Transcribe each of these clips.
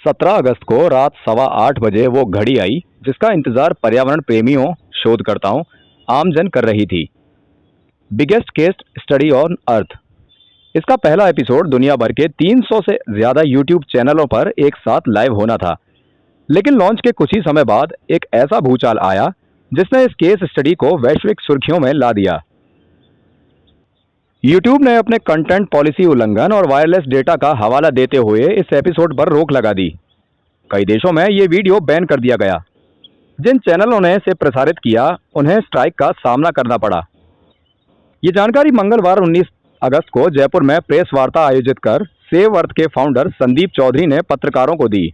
17 अगस्त को रात 8:15 बजे वो घड़ी आई जिसका इंतजार पर्यावरण प्रेमियों, शोधकर्ताओं, आमजन कर रही थी। Biggest case study on earth. इसका पहला एपिसोड दुनिया भर के 300 से ज्यादा यूट्यूब चैनलों पर एक साथ लाइव होना था। लेकिन लॉन्च के कुछ ही समय बाद एक ऐसा भूचाल आया जिसने इस केस स्टडी को वैश्विक सुर्खियों में ला दिया। यूट्यूब ने अपने कंटेंट पॉलिसी उल्लंघन और वायरलेस डेटा का हवाला देते हुए इस एपिसोड पर रोक लगा दी। कई देशों में ये वीडियो बैन कर दिया गया। जिन चैनलों ने इसे प्रसारित किया उन्हें स्ट्राइक का सामना करना पड़ा। ये जानकारी मंगलवार 19 अगस्त को जयपुर में प्रेस वार्ता आयोजित कर सेव अर्थ के फाउंडर संदीप चौधरी ने पत्रकारों को दी।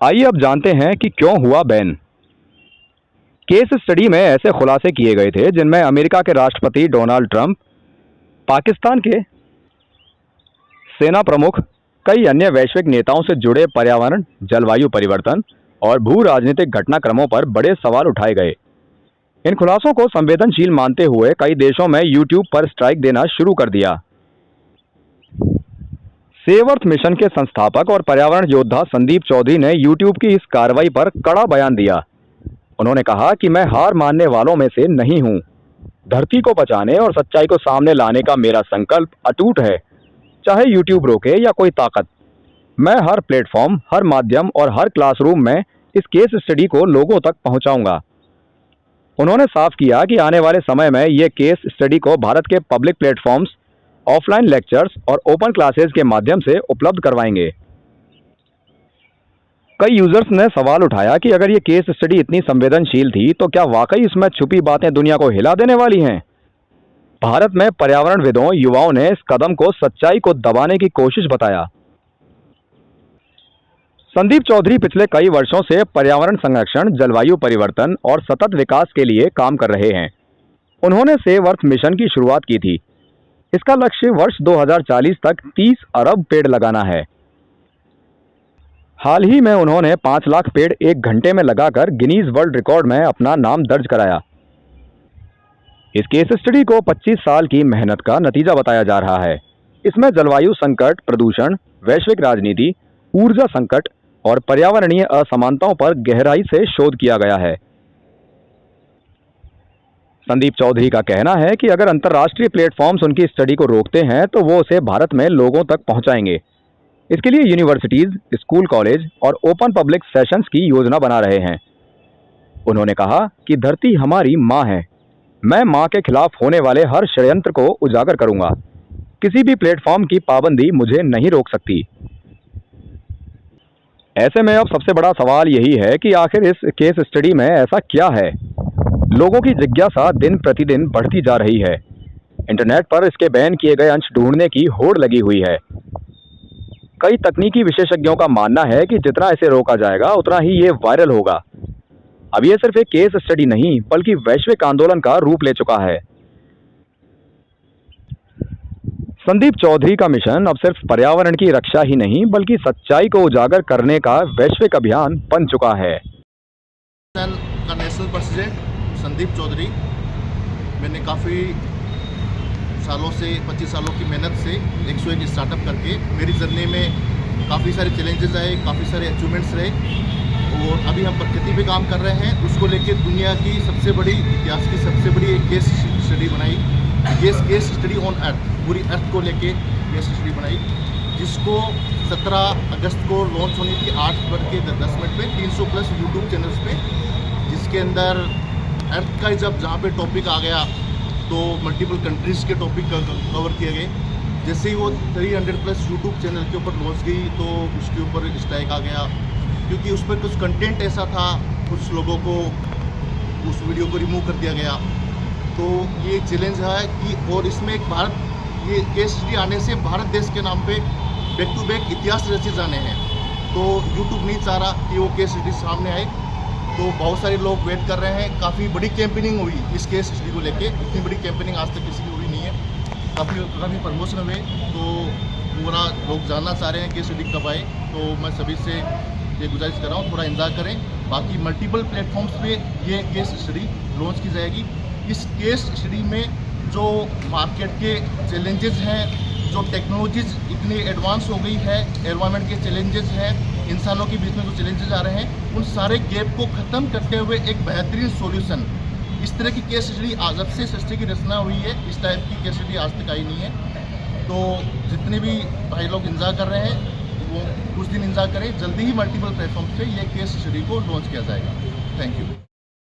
आइए अब जानते हैं कि क्यों हुआ बैन। केस स्टडी में ऐसे खुलासे किए गए थे जिनमें अमेरिका के राष्ट्रपति डोनाल्ड ट्रंप, पाकिस्तान के सेना प्रमुख, कई अन्य वैश्विक नेताओं से जुड़े पर्यावरण, जलवायु परिवर्तन और भू राजनीतिक घटनाक्रमों पर बड़े सवाल उठाए गए। इन खुलासों को संवेदनशील मानते हुए कई देशों में यूट्यूब पर स्ट्राइक देना शुरू कर दिया। सेव अर्थ मिशन के संस्थापक और पर्यावरण योद्धा संदीप चौधरी ने यूट्यूब की इस कार्रवाई पर कड़ा बयान दिया। उन्होंने कहा कि मैं हार मानने वालों में से नहीं हूं। धरती को बचाने और सच्चाई को सामने लाने का मेरा संकल्प अटूट है, चाहे यूट्यूब रोके या कोई ताकत। मैं हर प्लेटफॉर्म, हर माध्यम और हर क्लासरूम में इस केस स्टडी को लोगों तक पहुंचाऊंगा। उन्होंने साफ किया कि आने वाले समय में ये केस स्टडी को भारत के पब्लिक प्लेटफॉर्म्स, ऑफलाइन लेक्चर्स और ओपन क्लासेस के माध्यम से उपलब्ध करवाएंगे। कई यूजर्स ने सवाल उठाया कि अगर ये केस स्टडी इतनी संवेदनशील थी तो क्या वाकई इसमें छुपी बातें दुनिया को हिला देने वाली हैं? भारत में पर्यावरणविदों, युवाओं ने इस कदम को सच्चाई को दबाने की कोशिश बताया। संदीप चौधरी पिछले कई वर्षों से पर्यावरण संरक्षण, जलवायु परिवर्तन और सतत विकास के लिए काम कर रहे हैं। उन्होंने सेव अर्थ मिशन की शुरुआत की थी। इसका लक्ष्य वर्ष 2040 तक 30 अरब पेड़ लगाना है। हाल ही में उन्होंने 5 लाख पेड़ 1 घंटे में लगाकर गिनीज वर्ल्ड रिकॉर्ड में अपना नाम दर्ज कराया। इस केस स्टडी को 25 साल की मेहनत का नतीजा बताया जा रहा है। इसमें जलवायु संकट, प्रदूषण, वैश्विक राजनीति, ऊर्जा संकट और पर्यावरणीय असमानताओं पर गहराई से शोध किया गया है। संदीप चौधरी का कहना है कि अगर अंतर्राष्ट्रीय प्लेटफॉर्म्स उनकी स्टडी को रोकते हैं तो वो उसे भारत में लोगों तक पहुंचाएंगे। इसके लिए यूनिवर्सिटीज, स्कूल, कॉलेज और ओपन पब्लिक सेशंस की योजना बना रहे हैं। उन्होंने कहा कि धरती हमारी माँ है। मैं माँ के खिलाफ होने वाले हर षड्यंत्र को उजागर करूंगा। किसी भी प्लेटफॉर्म की पाबंदी मुझे नहीं रोक सकती। ऐसे में अब सबसे बड़ा सवाल यही है कि आखिर इस केस स्टडी में ऐसा क्या है? लोगों की जिज्ञासा दिन प्रतिदिन बढ़ती जा रही है। इंटरनेट पर इसके बैन किए गए अंश ढूंढने की होड़ लगी हुई है। कई तकनीकी विशेषज्ञों का मानना है कि जितना इसे रोका जाएगा उतना ही ये वायरल होगा। अब ये सिर्फ एक केस स्टडी नहीं बल्कि वैश्विक आंदोलन का रूप ले चुका है। संदीप चौधरी का मिशन अब सिर्फ पर्यावरण की रक्षा ही नहीं बल्कि सच्चाई को उजागर करने का वैश्विक अभियान बन चुका है। का नेशनल प्रेसिडेंट संदीप चौधरी, मैंने काफ़ी सालों से 25 सालों की मेहनत से 101 स्टार्टअप करके मेरी जर्नी में काफ़ी सारे चैलेंजेस आए, काफ़ी सारे अचीवमेंट्स रहे और अभी हम प्रकृति पे काम कर रहे हैं। उसको लेके दुनिया की सबसे बड़ी, इतिहास की सबसे बड़ी एक केस स्टडी बनाई। केस स्टडी ऑन अर्थ, पूरी अर्थ को लेके केस स्टडी बनाई, जिसको 17 अगस्त को लॉन्च होनी थी 8:10 पे 300+ यूट्यूब चैनल्स पे, जिसके अंदर अर्थ का जब जहाँ पे टॉपिक आ गया तो मल्टीपल कंट्रीज़ के टॉपिक कवर किए गए। जैसे ही वो 300+ यूट्यूब चैनल के ऊपर लॉन्च गई तो उसके ऊपर स्ट्राइक आ गया, क्योंकि उस पर कुछ कंटेंट ऐसा था, कुछ लोगों को उस वीडियो को रिमूव कर दिया गया। तो ये चैलेंज है कि और इसमें एक भारत, ये केस स्टडी आने से भारत देश के नाम पे बैक टू बैक इतिहास रचे जाने हैं। तो यूट्यूब नहीं चाह रहा कि वो केस स्टडी सामने आए, तो बहुत सारे लोग वेट कर रहे हैं। काफ़ी बड़ी कैंपेनिंग हुई इस केस स्टडी को लेके। इतनी बड़ी कैंपेनिंग आज तक किसी की हुई नहीं है। काफ़ी प्रमोशन हुए, तो पूरा लोग जानना चाह रहे हैं केस स्टडी कब आए। तो मैं सभी से ये गुजारिश कर रहा हूँ, थोड़ा इंतजार करें। बाकी मल्टीपल प्लेटफॉर्म्स पे ये केस स्टडी लॉन्च की जाएगी। इस केस स्टडी में जो मार्केट के चैलेंजेस हैं, जो टेक्नोलॉजीज इतनी एडवांस हो गई है, एनवायरनमेंट के चैलेंजेस हैं, इंसानों के बीच में जो चैलेंजेस आ रहे हैं, उन सारे गैप को ख़त्म करते हुए एक बेहतरीन सॉल्यूशन, इस तरह की केस स्टडी आज जब से सृष्टि की रचना हुई है, इस टाइप की केस स्टडी आज तक आई नहीं है। तो जितने भी भाई लोग इंतजार कर रहे हैं वो कुछ दिन इंतजार करें, जल्दी ही मल्टीपल प्लेटफॉर्म पे ये केस स्टडी को लॉन्च किया जाएगा। Thank you.